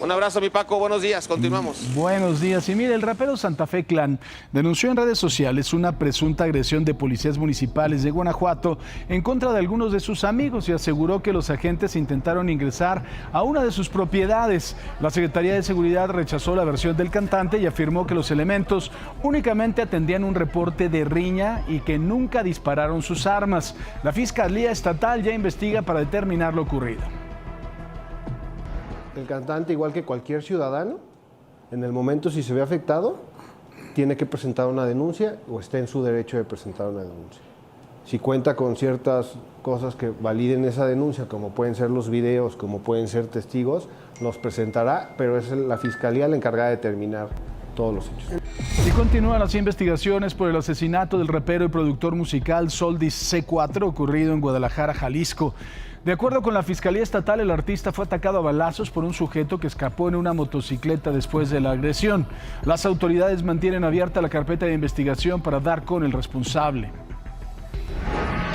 Un abrazo, mi Paco, buenos días, continuamos. Buenos días. Y mire, el rapero Santa Fe Clan denunció en redes sociales una presunta agresión de policías municipales de Guanajuato en contra de algunos de sus amigos y aseguró que los agentes intentaron ingresar a una de sus propiedades. La Secretaría de Seguridad rechazó la versión del cantante y afirmó que los elementos únicamente atendían un reporte de riña y que nunca dispararon sus armas. La Fiscalía Estatal ya investiga para determinar lo ocurrido. El cantante, igual que cualquier ciudadano, en el momento si se ve afectado, tiene que presentar una denuncia o está en su derecho de presentar una denuncia. Si cuenta con ciertas cosas que validen esa denuncia, como pueden ser los videos, como pueden ser testigos, los presentará, pero es la Fiscalía la encargada de determinar todos los hechos. Y continúan las investigaciones por el asesinato del rapero y productor musical Soldis C4 ocurrido en Guadalajara, Jalisco. De acuerdo con la Fiscalía Estatal, el artista fue atacado a balazos por un sujeto que escapó en una motocicleta después de la agresión. Las autoridades mantienen abierta la carpeta de investigación para dar con el responsable.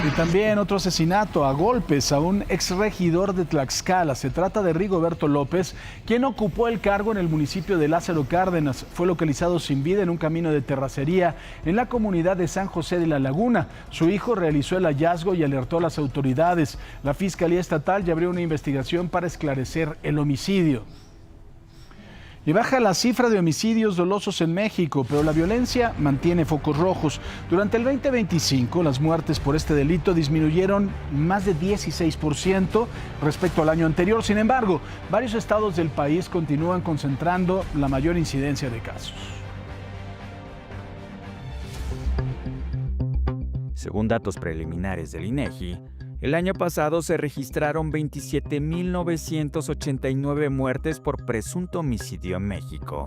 Y también otro asesinato a golpes a un exregidor de Tlaxcala. Se trata de Rigoberto López, quien ocupó el cargo en el municipio de Lázaro Cárdenas. Fue localizado sin vida en un camino de terracería en la comunidad de San José de la Laguna. Su hijo realizó el hallazgo y alertó a las autoridades. La Fiscalía Estatal ya abrió una investigación para esclarecer el homicidio. Y baja la cifra de homicidios dolosos en México, pero la violencia mantiene focos rojos. Durante el 2025, las muertes por este delito disminuyeron más de 16% respecto al año anterior. Sin embargo, varios estados del país continúan concentrando la mayor incidencia de casos. Según datos preliminares del INEGI, el año pasado se registraron 27.989 muertes por presunto homicidio en México,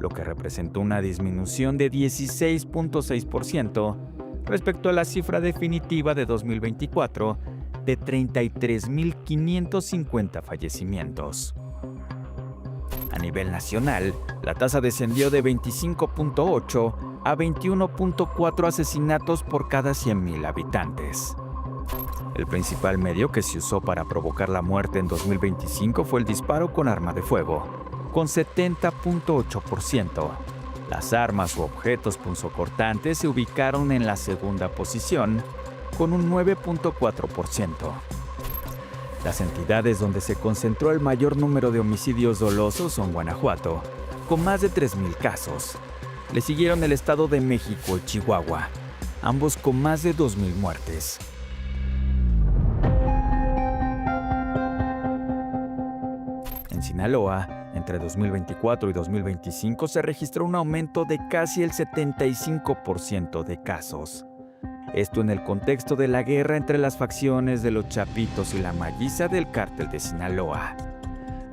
lo que representó una disminución de 16.6% respecto a la cifra definitiva de 2024 de 33.550 fallecimientos. A nivel nacional, la tasa descendió de 25.8 a 21.4 asesinatos por cada 100.000 habitantes. El principal medio que se usó para provocar la muerte en 2025 fue el disparo con arma de fuego, con 70.8%. Las armas u objetos punzocortantes se ubicaron en la segunda posición, con un 9.4%. Las entidades donde se concentró el mayor número de homicidios dolosos son Guanajuato, con más de 3.000 casos. Le siguieron el Estado de México y Chihuahua, ambos con más de 2.000 muertes. En Sinaloa, entre 2024 y 2025 se registró un aumento de casi el 75% de casos. Esto en el contexto de la guerra entre las facciones de los Chapitos y la Malliza del Cártel de Sinaloa.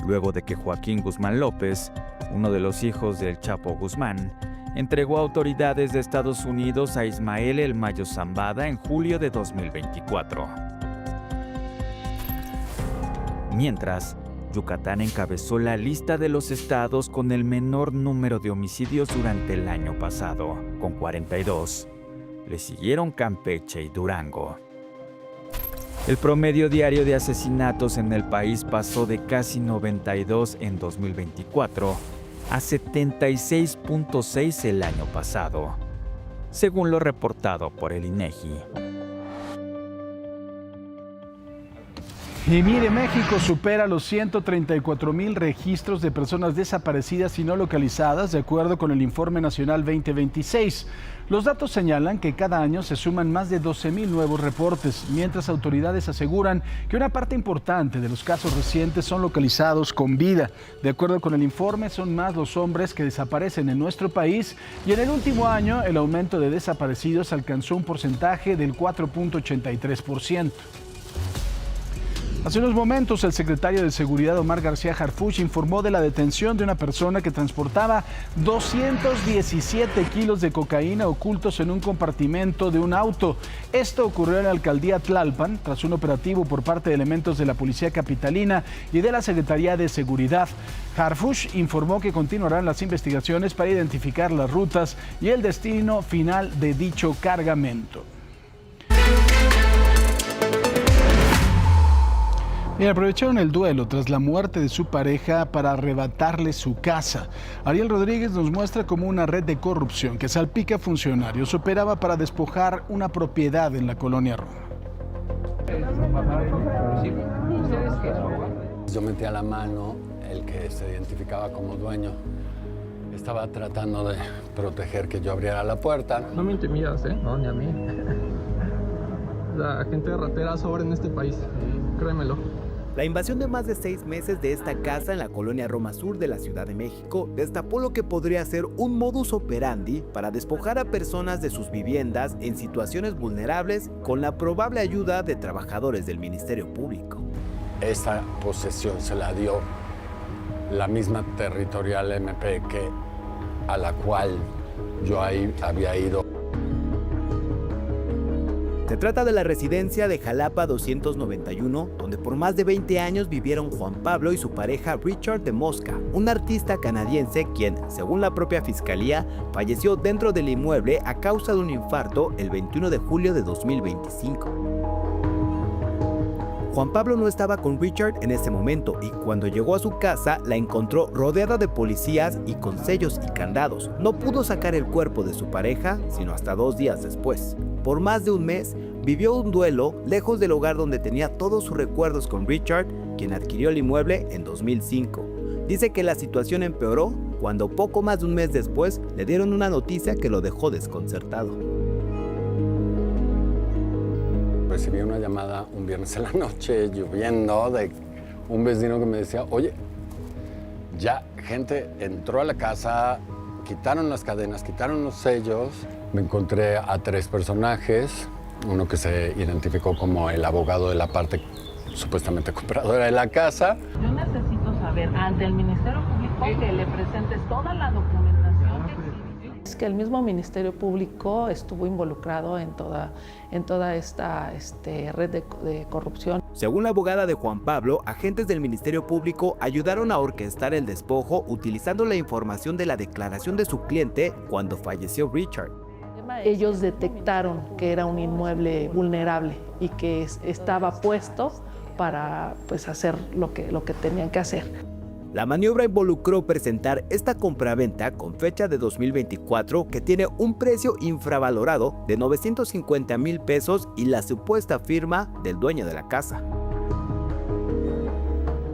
Luego de que Joaquín Guzmán López, uno de los hijos del Chapo Guzmán, entregó a autoridades de Estados Unidos a Ismael El Mayo Zambada en julio de 2024. Mientras, Yucatán encabezó la lista de los estados con el menor número de homicidios durante el año pasado, con 42. Le siguieron Campeche y Durango. El promedio diario de asesinatos en el país pasó de casi 92 en 2024 a 76.6 el año pasado, según lo reportado por el INEGI. Y mire, México supera los 134,000 registros de personas desaparecidas y no localizadas, de acuerdo con el Informe Nacional 2026. Los datos señalan que cada año se suman más de 12,000 nuevos reportes, mientras autoridades aseguran que una parte importante de los casos recientes son localizados con vida. De acuerdo con el informe, son más los hombres que desaparecen en nuestro país y en el último año el aumento de desaparecidos alcanzó un porcentaje del 4.83%. Hace unos momentos, el secretario de Seguridad, Omar García Harfuch, informó de la detención de una persona que transportaba 217 kilos de cocaína ocultos en un compartimento de un auto. Esto ocurrió en la alcaldía Tlalpan, tras un operativo por parte de elementos de la Policía Capitalina y de la Secretaría de Seguridad. Harfuch informó que continuarán las investigaciones para identificar las rutas y el destino final de dicho cargamento. Y aprovecharon el duelo tras la muerte de su pareja para arrebatarle su casa. Ariel Rodríguez nos muestra cómo una red de corrupción que salpica a funcionarios operaba para despojar una propiedad en la colonia Roma. Yo metía la mano, el que se identificaba como dueño estaba tratando de proteger que yo abriera la puerta. No me intimidas, no, ni a mí. La gente ratera sobra en este país, créemelo. La invasión de más de 6 meses de esta casa en la colonia Roma Sur de la Ciudad de México destapó lo que podría ser un modus operandi para despojar a personas de sus viviendas en situaciones vulnerables con la probable ayuda de trabajadores del Ministerio Público. Esta posesión se la dio la misma territorial MP a la cual yo ahí había ido. Se trata de la residencia de Jalapa 291, donde por más de 20 años vivieron Juan Pablo y su pareja Richard de Mosca, un artista canadiense quien, según la propia fiscalía, falleció dentro del inmueble a causa de un infarto el 21 de julio de 2025. Juan Pablo no estaba con Richard en ese momento y cuando llegó a su casa la encontró rodeada de policías y con sellos y candados. No pudo sacar el cuerpo de su pareja sino hasta 2 días después. Por más de un mes vivió un duelo lejos del hogar donde tenía todos sus recuerdos con Richard, quien adquirió el inmueble en 2005. Dice que la situación empeoró cuando poco más de un mes después le dieron una noticia que lo dejó desconcertado. Recibí una llamada un viernes en la noche, lloviendo, de un vecino que me decía, oye, ya gente entró a la casa, quitaron las cadenas, quitaron los sellos. Me encontré a 3 personajes, uno que se identificó como el abogado de la parte supuestamente compradora de la casa. Yo necesito saber ante el Ministerio Público que le presentes toda la documentación que exhibió. Es que el mismo Ministerio Público estuvo involucrado en toda esta red de corrupción. Según la abogada de Juan Pablo, agentes del Ministerio Público ayudaron a orquestar el despojo utilizando la información de la declaración de su cliente cuando falleció Richard. Ellos detectaron que era un inmueble vulnerable y que estaba puesto para hacer lo que tenían que hacer. La maniobra involucró presentar esta compraventa con fecha de 2024 que tiene un precio infravalorado de 950,000 pesos y la supuesta firma del dueño de la casa.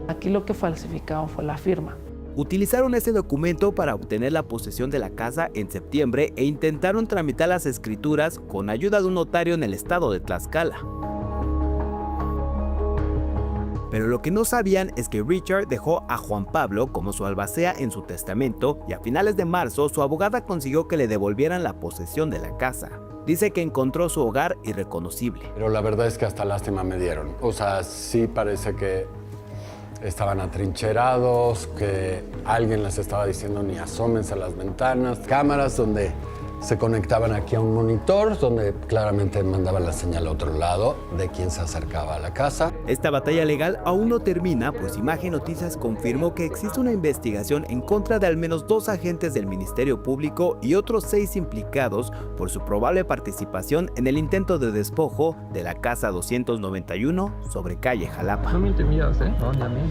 Aquí lo que falsificaron fue la firma. Utilizaron ese documento para obtener la posesión de la casa en septiembre e intentaron tramitar las escrituras con ayuda de un notario en el estado de Tlaxcala. Pero lo que no sabían es que Richard dejó a Juan Pablo como su albacea en su testamento y a finales de marzo su abogada consiguió que le devolvieran la posesión de la casa. Dice que encontró su hogar irreconocible. Pero la verdad es que hasta lástima me dieron. O sea, sí parece que estaban atrincherados, que alguien les estaba diciendo ni asómense a las ventanas. Cámaras donde se conectaban aquí a un monitor, donde claramente mandaban la señal a otro lado de quién se acercaba a la casa. Esta batalla legal aún no termina, pues Imagen Noticias confirmó que existe una investigación en contra de al menos 2 agentes del Ministerio Público y otros 6 implicados por su probable participación en el intento de despojo de la casa 291 sobre calle Jalapa. No me intimidas, no, ni a mí.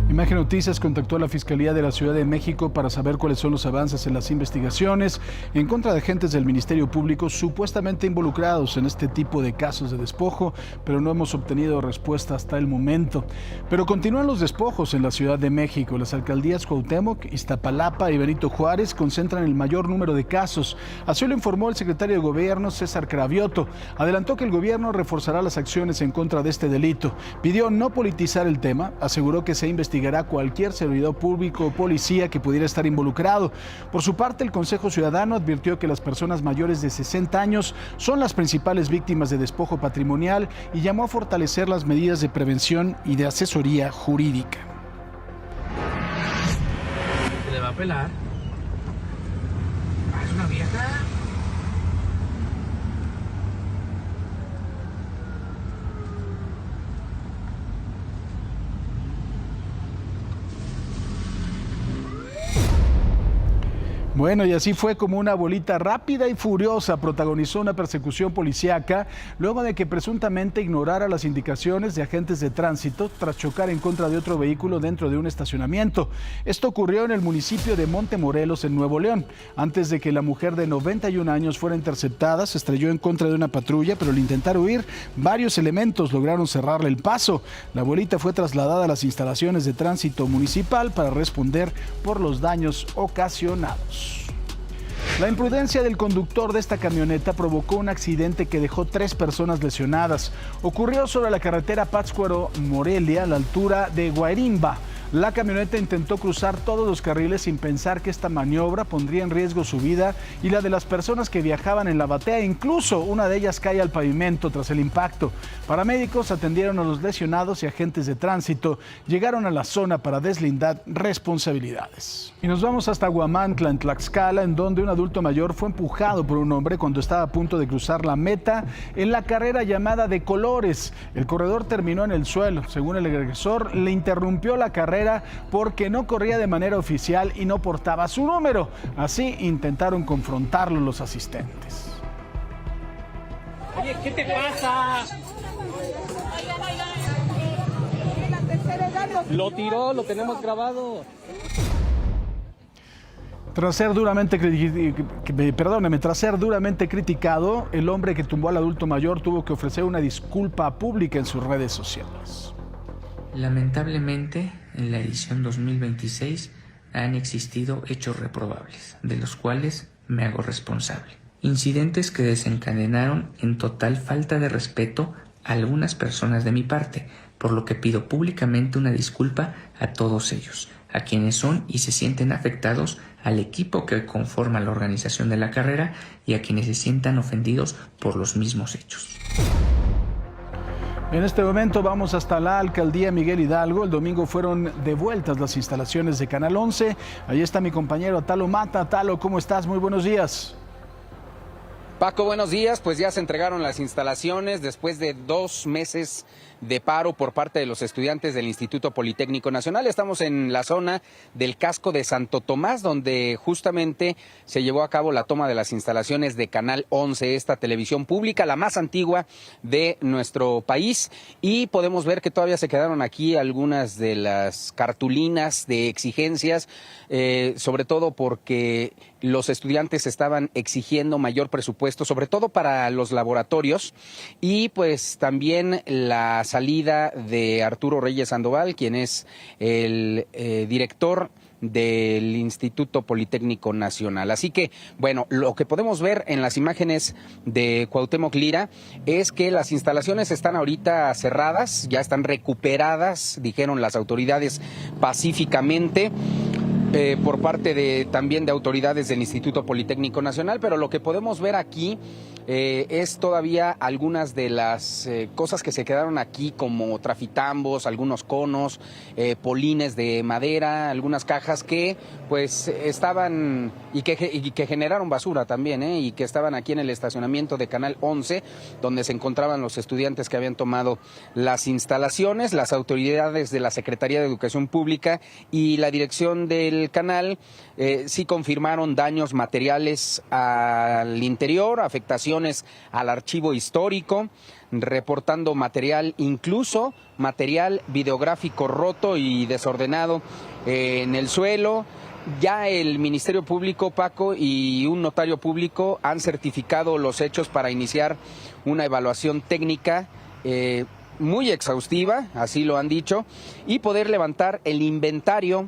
Imagen Noticias contactó a la Fiscalía de la Ciudad de México para saber cuáles son los avances en las investigaciones en contra de agentes del Ministerio Público supuestamente involucrados en este tipo de casos de despojo, pero no hemos obtenido respuesta hasta el momento. Pero continúan los despojos en la Ciudad de México. Las alcaldías Cuauhtémoc, Iztapalapa y Benito Juárez concentran el mayor número de casos. Así lo informó el secretario de Gobierno, César Cravioto. Adelantó que el gobierno reforzará las acciones en contra de este delito. Pidió no politizar el tema, aseguró que se investigará cualquier servidor público o policía que pudiera estar involucrado. Por su parte, el Consejo Ciudadano advirtió que las personas mayores de 60 años son las principales víctimas de despojo patrimonial y llamó a fortalecer las medidas de prevención y de asesoría jurídica. ¿Se le va a pelar? ¿Es una vieja? Bueno, y así fue como una abuelita rápida y furiosa protagonizó una persecución policíaca luego de que presuntamente ignorara las indicaciones de agentes de tránsito tras chocar en contra de otro vehículo dentro de un estacionamiento. Esto ocurrió en el municipio de Montemorelos, en Nuevo León. Antes de que la mujer de 91 años fuera interceptada, se estrelló en contra de una patrulla, pero al intentar huir, varios elementos lograron cerrarle el paso. La abuelita fue trasladada a las instalaciones de tránsito municipal para responder por los daños ocasionados. La imprudencia del conductor de esta camioneta provocó un accidente que dejó 3 personas lesionadas. Ocurrió sobre la carretera Pátzcuaro-Morelia, a la altura de Guarimba. La camioneta intentó cruzar todos los carriles sin pensar que esta maniobra pondría en riesgo su vida y la de las personas que viajaban en la batea. Incluso una de ellas cae al pavimento tras el impacto. Paramédicos atendieron a los lesionados y agentes de tránsito llegaron a la zona para deslindar responsabilidades. Y nos vamos hasta Huamantla, en Tlaxcala, en donde un adulto mayor fue empujado por un hombre cuando estaba a punto de cruzar la meta en la carrera llamada de colores. El corredor terminó en el suelo. Según el agresor, le interrumpió la carrera porque no corría de manera oficial y no portaba su número. Así intentaron confrontarlo los asistentes. Oye, ¿qué te pasa? Lo tiró, lo tenemos grabado. Tras ser duramente criticado, el hombre que tumbó al adulto mayor tuvo que ofrecer una disculpa pública en sus redes sociales. Lamentablemente, en la edición 2026 han existido hechos reprobables, de los cuales me hago responsable. Incidentes que desencadenaron en total falta de respeto a algunas personas de mi parte, por lo que pido públicamente una disculpa a todos ellos, a quienes son y se sienten afectados, al equipo que conforma la organización de la carrera y a quienes se sientan ofendidos por los mismos hechos. En este momento vamos hasta la alcaldía Miguel Hidalgo. El domingo fueron devueltas las instalaciones de Canal 11. Ahí está mi compañero Atalo Mata. Atalo, ¿cómo estás? Muy buenos días. Paco, buenos días. Pues ya se entregaron las instalaciones después de 2 meses de paro por parte de los estudiantes del Instituto Politécnico Nacional. Estamos en la zona del casco de Santo Tomás, donde justamente se llevó a cabo la toma de las instalaciones de Canal 11, esta televisión pública, la más antigua de nuestro país. Y podemos ver que todavía se quedaron aquí algunas de las cartulinas de exigencias, sobre todo porque los estudiantes estaban exigiendo mayor presupuesto, sobre todo para los laboratorios, y pues también la salida de Arturo Reyes Sandoval, quien es el director del Instituto Politécnico Nacional. Así que, bueno, lo que podemos ver en las imágenes de Cuauhtémoc Lira es que las instalaciones están ahorita cerradas, ya están recuperadas, dijeron las autoridades pacíficamente, por parte también de autoridades del Instituto Politécnico Nacional, pero lo que podemos ver aquí es todavía algunas de las cosas que se quedaron aquí, como trafitambos, algunos conos, polines de madera, algunas cajas que pues estaban y que generaron basura también, y que estaban aquí en el estacionamiento de Canal 11, donde se encontraban los estudiantes que habían tomado las instalaciones. Las autoridades de la Secretaría de Educación Pública y la dirección del canal sí confirmaron daños materiales al interior, afectaciones al archivo histórico, reportando material, incluso material videográfico roto y desordenado en el suelo. Ya el Ministerio Público, Paco, y un notario público han certificado los hechos para iniciar una evaluación técnica muy exhaustiva, así lo han dicho, y poder levantar el inventario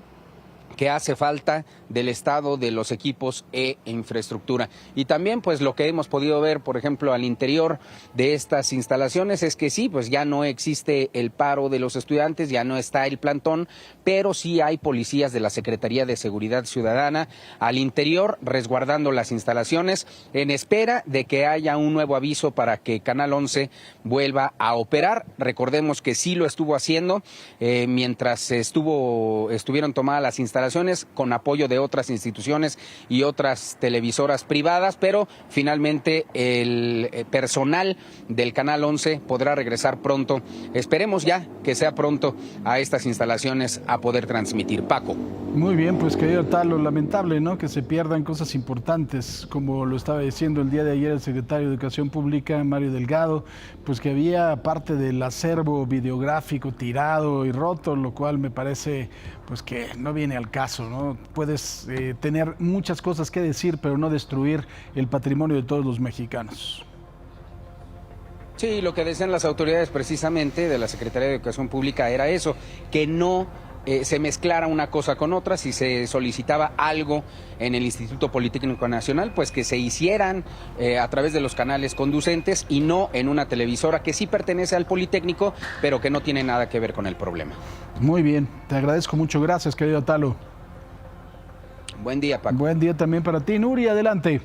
que hace falta del estado de los equipos e infraestructura. Y también pues lo que hemos podido ver, por ejemplo, al interior de estas instalaciones es que sí, pues ya no existe el paro de los estudiantes, ya no está el plantón, pero sí hay policías de la Secretaría de Seguridad Ciudadana al interior resguardando las instalaciones en espera de que haya un nuevo aviso para que Canal 11 vuelva a operar. Recordemos que sí lo estuvo haciendo mientras estuvieron tomadas las instalaciones con apoyo de otras instituciones y otras televisoras privadas, pero finalmente el personal del Canal 11 podrá regresar pronto, esperemos ya que sea pronto, a estas instalaciones a poder transmitir. Paco. Muy bien, pues querido Talo, lamentable, ¿no?, que se pierdan cosas importantes, como lo estaba diciendo el día de ayer el secretario de Educación Pública, Mario Delgado, pues que había parte del acervo videográfico tirado y roto, lo cual me parece pues que no viene al caso, ¿no? Puedes tener muchas cosas que decir, pero no destruir el patrimonio de todos los mexicanos. Sí, lo que decían las autoridades precisamente de la Secretaría de Educación Pública era eso, que no se mezclara una cosa con otra. Si se solicitaba algo en el Instituto Politécnico Nacional, pues que se hicieran a través de los canales conducentes y no en una televisora que sí pertenece al Politécnico, pero que no tiene nada que ver con el problema. Muy bien, te agradezco mucho, gracias querido Talo. Buen día, Paco. Buen día también para ti, Nuri, adelante.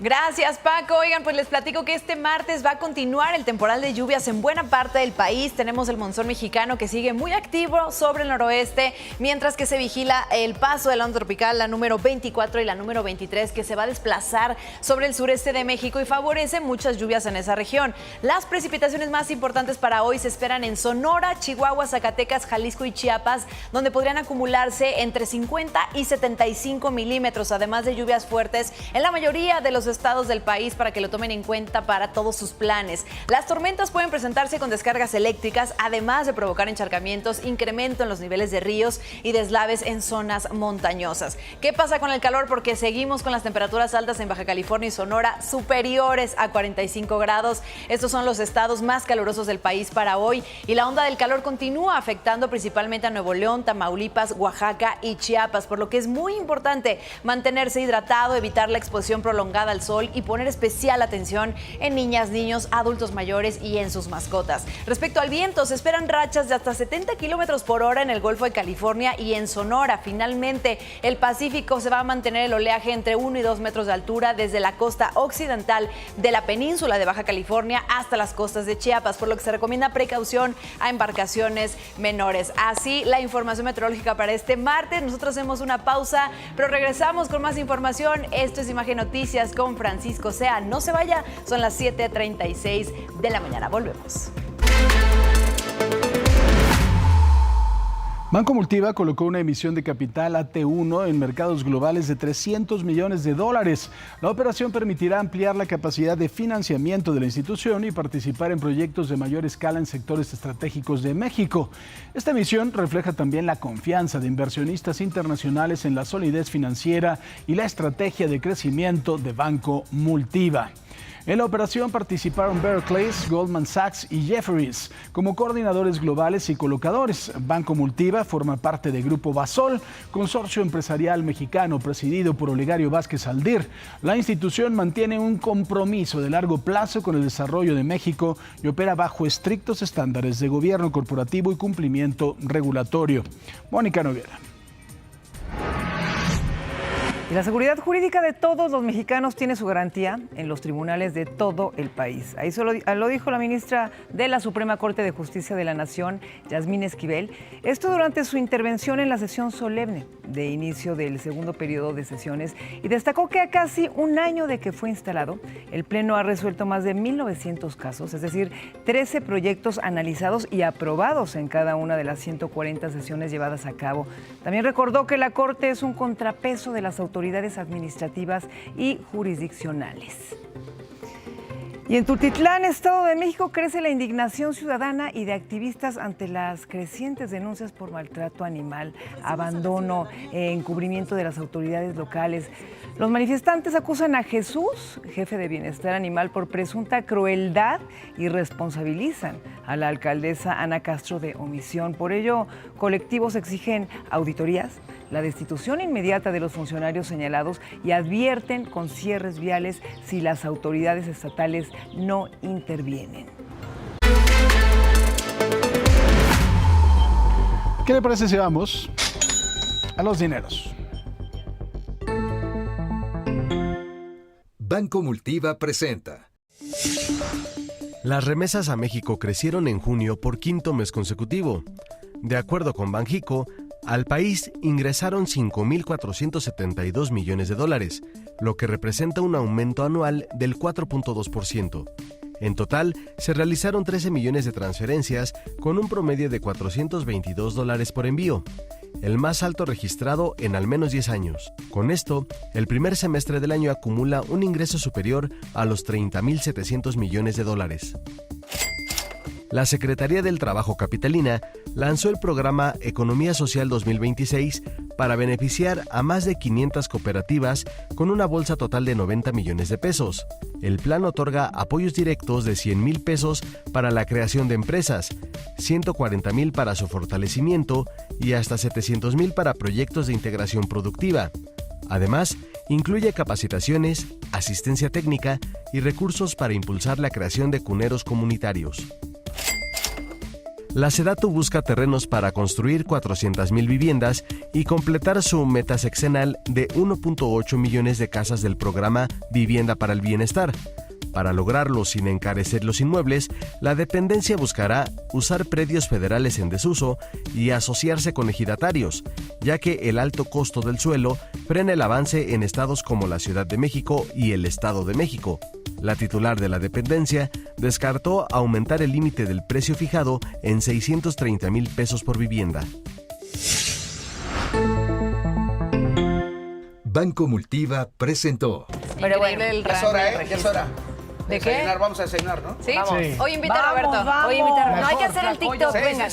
Gracias, Paco. Oigan, pues les platico que este martes va a continuar el temporal de lluvias en buena parte del país. Tenemos el monzón mexicano que sigue muy activo sobre el noroeste, mientras que se vigila el paso de la onda tropical, la número 24 y la número 23, que se va a desplazar sobre el sureste de México y favorece muchas lluvias en esa región. Las precipitaciones más importantes para hoy se esperan en Sonora, Chihuahua, Zacatecas, Jalisco y Chiapas, donde podrían acumularse entre 50 y 75 milímetros, además de lluvias fuertes en la mayoría de los estados del país, para que lo tomen en cuenta para todos sus planes. Las tormentas pueden presentarse con descargas eléctricas, además de provocar encharcamientos, incremento en los niveles de ríos y deslaves en zonas montañosas. ¿Qué pasa con el calor? Porque seguimos con las temperaturas altas en Baja California y Sonora, superiores a 45 grados. Estos son los estados más calurosos del país para hoy, y la onda del calor continúa afectando principalmente a Nuevo León, Tamaulipas, Oaxaca y Chiapas, por lo que es muy importante mantenerse hidratado, evitar la exposición prolongada al sol y poner especial atención en niñas, niños, adultos mayores y en sus mascotas. Respecto al viento, se esperan rachas de hasta 70 kilómetros por hora en el Golfo de California y en Sonora. Finalmente, el Pacífico se va a mantener el oleaje entre 1 y 2 metros de altura desde la costa occidental de la península de Baja California hasta las costas de Chiapas, por lo que se recomienda precaución a embarcaciones menores. Así, la información meteorológica para este martes. Nosotros hacemos una pausa, pero regresamos con más información. Esto es Imagen Noticias con Francisco Sea. No se vaya, son las 7:36 de la mañana. Volvemos. Banco Multiva colocó una emisión de capital AT1 en mercados globales de $300 millones. La operación permitirá ampliar la capacidad de financiamiento de la institución y participar en proyectos de mayor escala en sectores estratégicos de México. Esta emisión refleja también la confianza de inversionistas internacionales en la solidez financiera y la estrategia de crecimiento de Banco Multiva. En la operación participaron Barclays, Goldman Sachs y Jefferies como coordinadores globales y colocadores. Banco Multiva forma parte de Grupo Basol, consorcio empresarial mexicano presidido por Olegario Vázquez Aldir. La institución mantiene un compromiso de largo plazo con el desarrollo de México y opera bajo estrictos estándares de gobierno corporativo y cumplimiento regulatorio. Mónica Noguera. Y la seguridad jurídica de todos los mexicanos tiene su garantía en los tribunales de todo el país. Ahí lo dijo la ministra de la Suprema Corte de Justicia de la Nación, Yasmín Esquivel. Esto durante su intervención en la sesión solemne de inicio del segundo periodo de sesiones, y destacó que a casi un año de que fue instalado, el Pleno ha resuelto más de 1,900 casos, es decir, 13 proyectos analizados y aprobados en cada una de las 140 sesiones llevadas a cabo. También recordó que la Corte es un contrapeso de las autoridades administrativas y jurisdiccionales. Y en Tultitlán, Estado de México, crece la indignación ciudadana y de activistas ante las crecientes denuncias por maltrato animal, abandono, encubrimiento de las autoridades locales. Los manifestantes acusan a Jesús, jefe de Bienestar Animal, por presunta crueldad y responsabilizan a la alcaldesa Ana Castro de omisión. Por ello, colectivos exigen auditorías, la destitución inmediata de los funcionarios señalados y advierten con cierres viales si las autoridades estatales no intervienen. ¿Qué le parece si vamos a los dineros? Banco Multiva presenta. Las remesas a México crecieron en junio por quinto mes consecutivo. De acuerdo con Banjico, Al país ingresaron $5.472 millones, lo que representa un aumento anual del 4.2%. En total, se realizaron 13 millones de transferencias con un promedio de $422 por envío, el más alto registrado en al menos 10 años. Con esto, el primer semestre del año acumula un ingreso superior a los $30.700 millones. La Secretaría del Trabajo capitalina lanzó el programa Economía Social 2026 para beneficiar a más de 500 cooperativas con una bolsa total de 90 millones de pesos. El plan otorga apoyos directos de 100,000 pesos para la creación de empresas, 140,000 para su fortalecimiento y hasta 700,000 para proyectos de integración productiva. Además, incluye capacitaciones, asistencia técnica y recursos para impulsar la creación de cuneros comunitarios. La SEDATU busca terrenos para construir 400,000 viviendas y completar su meta sexenal de 1.8 millones de casas del programa Vivienda para el Bienestar. Para lograrlo sin encarecer los inmuebles, la dependencia buscará usar predios federales en desuso y asociarse con ejidatarios, ya que el alto costo del suelo frena el avance en estados como la Ciudad de México y el Estado de México. La titular de la dependencia descartó aumentar el límite del precio fijado en 630,000 pesos por vivienda. Banco Multiva presentó. Pero bueno, ya es hora, ya es hora. ¿De qué? Vamos a desayunar, ¿no? ¿Sí? Vamos. Hoy invita a Roberto. Vamos. Hoy invita a Roberto. No, hay que hacer el TikTok, venga.